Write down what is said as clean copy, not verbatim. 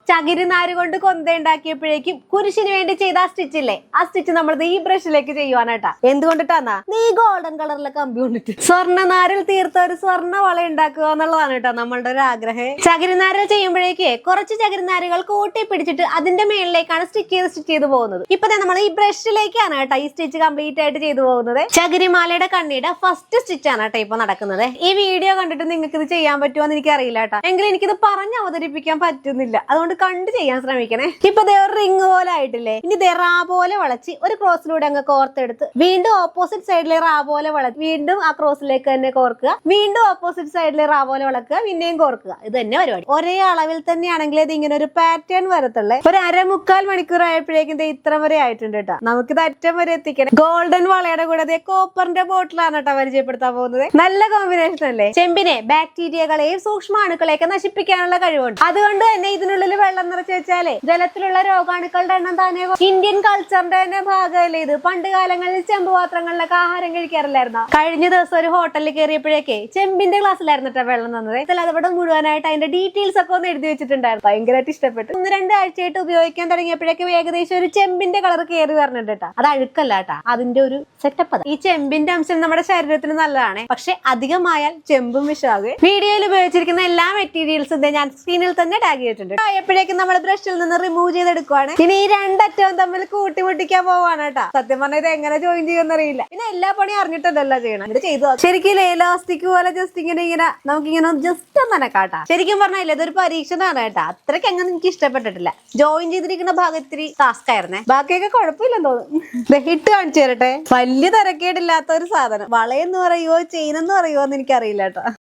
ചകിരിനാര് കൊണ്ട് കൊന്ത ഉണ്ടാക്കിയപ്പോഴേക്കും കുരിശിന് വേണ്ടി ചെയ്ത ആ സ്റ്റിച്ചില്ലേ, ആ സ്റ്റിച്ച് നമ്മൾ ഈ ബ്രഷിലേക്ക് ചെയ്യുവാനാട്ടാ. എന്തുകൊണ്ടിട്ടാന്നാ, നീ ഗോൾഡൻ കളറിലെ കമ്പി കൊണ്ടിട്ട് സ്വർണ്ണനാരിൽ തീർത്ത ഒരു സ്വർണ്ണ വള ഉണ്ടാക്കുക എന്നുള്ളതാണ് കേട്ടോ നമ്മളുടെ ഒരു ആഗ്രഹം. ചകിരിനാരിൽ ചെയ്യുമ്പോഴേക്ക് കുറച്ച് ചകിരിനാരുകൾ കൂട്ടി പിടിച്ചിട്ട് അതിന്റെ മേളിലേക്കാണ് സ്റ്റിച്ച് ചെയ്ത് പോകുന്നത്. ഇപ്പൊ നമ്മൾ ഈ ബ്രഷിലേക്കാണ് കേട്ടോ ഈ സ്റ്റിച്ച് കംപ്ലീറ്റ് ആയിട്ട് ചെയ്തു പോകുന്നത്. ചകിരിമാലയുടെ കണ്ണിയുടെ ഫസ്റ്റ് സ്റ്റിച്ച് ആണ് കേട്ടോ ഇപ്പൊ നടക്കുന്നത്. ഈ വീഡിയോ കണ്ടിട്ട് നിങ്ങൾക്ക് ഇത് ചെയ്യാൻ പറ്റുമോ എന്ന് എനിക്ക് അറിയില്ല കേട്ടോ. എങ്കിലും എനിക്കിത് പറഞ്ഞ് അവതരിപ്പിക്കാൻ പറ്റുന്നില്ല, അതുകൊണ്ട് കണ്ടു ചെയ്യാൻ ശ്രമിക്കണേ. ഇപ്പൊ ദേ ഒരു റിംഗ് പോലെ ആയിട്ടില്ലേ, ഇനി ദേ റാ പോലെ വളച്ച് ഒരു ക്രോസിലൂടെ അങ്ങ് കോർത്തെടുത്ത് വീണ്ടും ഓപ്പോസിറ്റ് സൈഡിലെ റാ പോലെ വളച്ച് വീണ്ടും ആ ക്രോസിലേക്ക് തന്നെ കോർക്കുക, വീണ്ടും ഓപ്പോസിറ്റ് സൈഡിലെ റാ പോലെ വളക്കുക, പിന്നെയും കോർക്കുക. ഇത് തന്നെ പരിപാടി. ഒരേ അളവിൽ തന്നെയാണെങ്കിൽ ഇത് ഇങ്ങനെ ഒരു പാറ്റേൺ വരത്തുള്ളേ. ഒരു 1/4 മണിക്കൂർ ആയപ്പോഴേക്കും ഇത്ര വരെ ആയിട്ടുണ്ട് കേട്ടോ. നമുക്കിത് അറ്റം വരെ എത്തിക്കണം. ഗോൾഡൻ വളയുടെ കൂടെ കോപ്പറിന്റെ ബോട്ടിലാണ് കേട്ടോ പരിചയപ്പെടുത്താൻ പോകുന്നത്. നല്ല കോമ്പിനേഷൻ അല്ലേ. ചെമ്പിനെ ബാക്ടീരിയകളെയും സൂക്ഷ്മാണുക്കളെയൊക്കെ നശിപ്പിക്കാനുള്ള കഴിവുണ്ട്. അതുകൊണ്ട് തന്നെ ഇതിനുള്ളിൽ വെള്ളം നിറച്ച് വെച്ചാലേ ജലത്തിലുള്ള രോഗാണുക്കളുടെ എണ്ണം തന്നെ. ഇന്ത്യൻ കൾച്ചറിന്റെ തന്നെ ഭാഗമല്ലേ ഇത്. പണ്ട് കാലങ്ങളിൽ ചെമ്പ് പാത്രങ്ങളിലൊക്കെ ആഹാരം കഴിക്കാറില്ലായിരുന്നു. കഴിഞ്ഞ ദിവസം ഒരു ഹോട്ടലിൽ കയറിയപ്പോഴേക്ക് ചെമ്പിന്റെ ഗ്ലാസ്സിലായിരുന്നു കേട്ടോ വെള്ളം തന്നത്. അതവിടെ മുഴുവനായിട്ട് അതിന്റെ ഡീറ്റെയിൽസ് ഒക്കെ ഒന്ന് എഴുതി വെച്ചിട്ടുണ്ടായിരുന്നു. ഭയങ്കരമായിട്ട് ഇഷ്ടപ്പെട്ടു. 1-2 ആഴ്ചയായിട്ട് ഉപയോഗിക്കാൻ തുടങ്ങിയപ്പോഴേക്കും ഏകദേശം ഒരു ചെമ്പിന്റെ കളർ കയറി പറഞ്ഞിട്ട് കേട്ടോ. അത് അഴുക്കല്ല കേട്ടാ, അതിന്റെ ഒരു സെറ്റപ്പ്. ഈ ചെമ്പിന്റെ അംശം നമ്മുടെ ശരീരത്തിന് നല്ലതാണ്, പക്ഷെ അധികമായാൽ ചെമ്പും വിഷാകും. വീഡിയോയിൽ ഉപയോഗിച്ചിരിക്കുന്ന എല്ലാ മെറ്റീരിയൽസും ഞാൻ സ്ക്രീനിൽ തന്നെ ടാഗ് ചെയ്തിട്ടുണ്ട്. എപ്പോഴേക്കും നമ്മൾ ബ്രഷിൽ നിന്ന് റിമൂവ് ചെയ്തെടുക്കുവാണ്. ഇനി ഈ രണ്ടറ്റവും തമ്മിൽ കൂട്ടിമുട്ടിക്കാൻ പോവാണ് കേട്ടോ. സത്യം പറഞ്ഞാൽ ഇത് എങ്ങനെ ജോയിൻ ചെയ്യുമെന്ന് അറിയില്ല. പിന്നെ എല്ലാ പണിയും അറിഞ്ഞിട്ടല്ല ചെയ്യണം. ഇത് ചെയ്തു ശരിക്കും എലാസ്റ്റിക് പോലെ ജസ്റ്റ് ഇങ്ങനെ നമുക്കിങ്ങനെ ജസ്റ്റ് ഒന്ന് നനക്കാട്ടാ. ശരിക്കും പറഞ്ഞില്ല, ഇതൊരു പരീക്ഷണമാണ് കേട്ടോ. അത്രയ്ക്ക് അങ്ങനെ എനിക്ക് ഇഷ്ടപ്പെട്ടിട്ടില്ല. ജോയിൻ ചെയ്തിരിക്കുന്ന ഭാഗത്തിരി ടാസ്ക് ആയിരുന്നേ. ബാക്കിയൊക്കെ കുഴപ്പമില്ലെന്ന് തോന്നുന്നു. ഇട്ട് കാണിച്ചു തരട്ടെ. വലിയ തിരക്കേടില്ലാത്ത ഒരു സാധനം. വളയെന്ന് പറയുവോ ചെയിൻ എന്ന് പറയുവോ എന്ന് എനിക്കറിയില്ല കേട്ടോ.